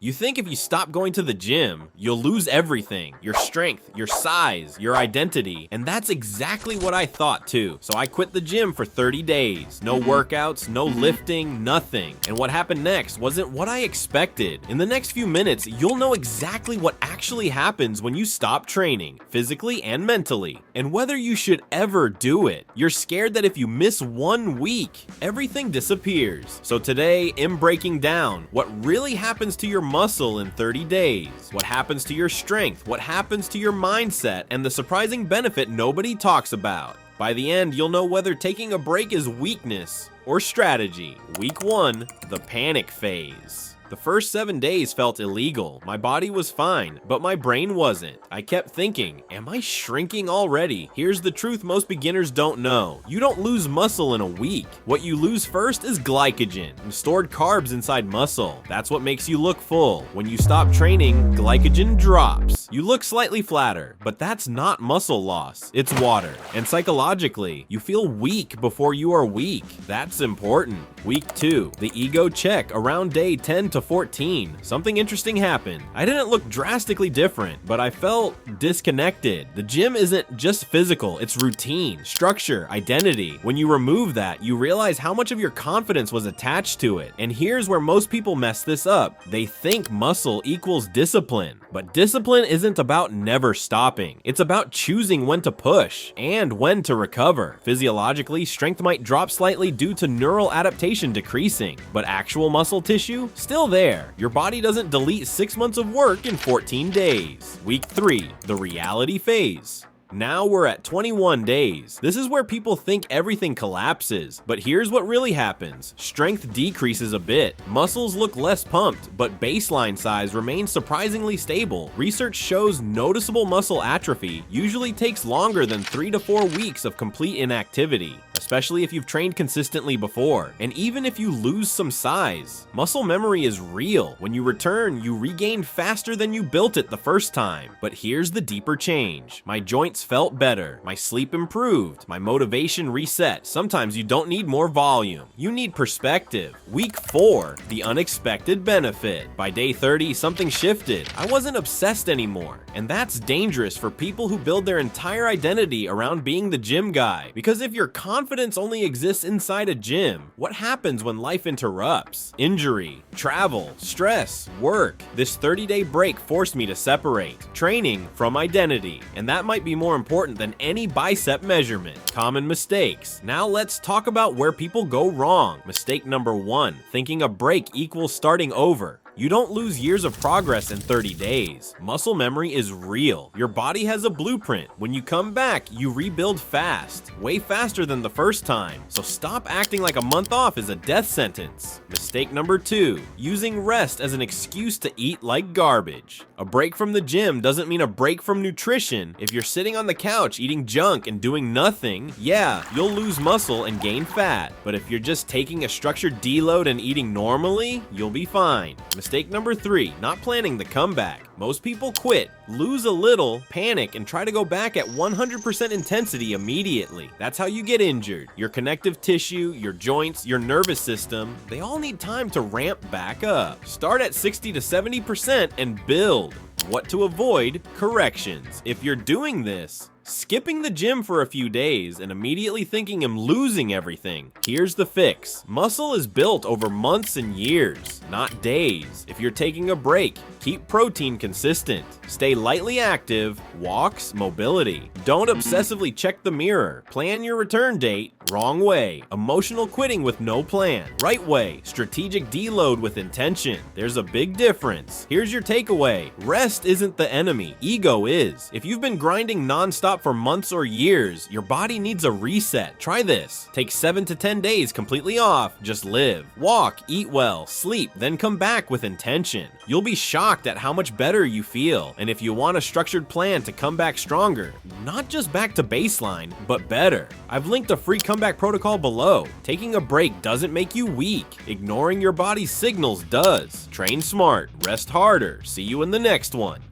You think if you stop going to the gym, you'll lose everything, your strength, your size, your identity, and that's exactly what I thought too. So I quit the gym for 30 days. No workouts, no lifting, nothing. And what happened next wasn't what I expected. In the next few minutes, you'll know exactly what actually happens when you stop training, physically and mentally, and whether you should ever do it. You're scared that if you miss 1 week, everything disappears. So today, I'm breaking down what really happens to your muscle in 30 days, what happens to your strength, what happens to your mindset, and the surprising benefit nobody talks about. By the end, you'll know whether taking a break is weakness or strategy. Week 1, the panic phase. The first 7 days felt illegal. My body was fine, but my brain wasn't. I kept thinking, am I shrinking already? Here's the truth most beginners don't know. You don't lose muscle in a week. What you lose first is glycogen, stored carbs inside muscle. That's what makes you look full. When you stop training, glycogen drops. You look slightly flatter, but that's not muscle loss. It's water. And psychologically, you feel weak before you are weak. That's important. Week 2, the ego check around day 10 to 14. Something interesting happened. I didn't look drastically different, but I felt disconnected. The gym isn't just physical, it's routine, structure, identity. When you remove that, you realize how much of your confidence was attached to it. And here's where most people mess this up. They think muscle equals discipline, but discipline isn't about never stopping. It's about choosing when to push and when to recover. Physiologically, strength might drop slightly due to neural adaptation decreasing, but actual muscle tissue still there. Your body doesn't delete 6 months of work in 14 days. Week 3, the reality phase. Now we're at 21 days. This is where people think everything collapses, but here's what really happens. Strength decreases a bit. Muscles look less pumped, but baseline size remains surprisingly stable. Research shows noticeable muscle atrophy usually takes longer than 3 to 4 weeks of complete inactivity, especially if you've trained consistently before. And even if you lose some size, muscle memory is real. When you return, you regain faster than you built it the first time. But here's the deeper change. My joints felt better, my sleep improved, my motivation reset. Sometimes you don't need more volume, you need perspective. Week 4, the unexpected benefit. By day 30, something shifted. I wasn't obsessed anymore, and that's dangerous for people who build their entire identity around being the gym guy. Because if your confidence only exists inside a gym, what happens when life interrupts? Injury, travel, stress, work. This 30-day break forced me to separate training from identity, and that might be more important than any bicep measurement. Common mistakes. Now let's talk about where people go wrong. Mistake number 1, thinking a break equals starting over. You don't lose years of progress in 30 days. Muscle memory is real. Your body has a blueprint. When you come back, you rebuild fast, way faster than the first time. So stop acting like a month off is a death sentence. Mistake number 2, using rest as an excuse to eat like garbage. A break from the gym doesn't mean a break from nutrition. If you're sitting on the couch eating junk and doing nothing, yeah, you'll lose muscle and gain fat. But if you're just taking a structured deload and eating normally, you'll be fine. Mistake number 3, not planning the comeback. Most people quit, lose a little, panic, and try to go back at 100% intensity immediately. That's how you get injured. Your connective tissue, your joints, your nervous system, they all need time to ramp back up. Start at 60 to 70% and build. What to avoid? Corrections. If you're doing this, skipping the gym for a few days and immediately thinking I'm losing everything. Here's the fix. Muscle is built over months and years, not days. If you're taking a break, keep protein consistent. Stay lightly active, walks, mobility. Don't obsessively check the mirror. Plan your return date. Wrong way. Emotional quitting with no plan. Right way. Strategic deload with intention. There's a big difference. Here's your takeaway. Rest isn't the enemy. Ego is. If you've been grinding nonstop for months or years, your body needs a reset. Try this. Take 7 to 10 days completely off. Just live. Walk, eat well, sleep, then come back with intention. You'll be shocked at how much better you feel. And if you want a structured plan to come back stronger, not just back to baseline, but better, I've linked a free comeback protocol below. Taking a break doesn't make you weak. Ignoring your body's signals does. Train smart, rest harder. See you in the next one.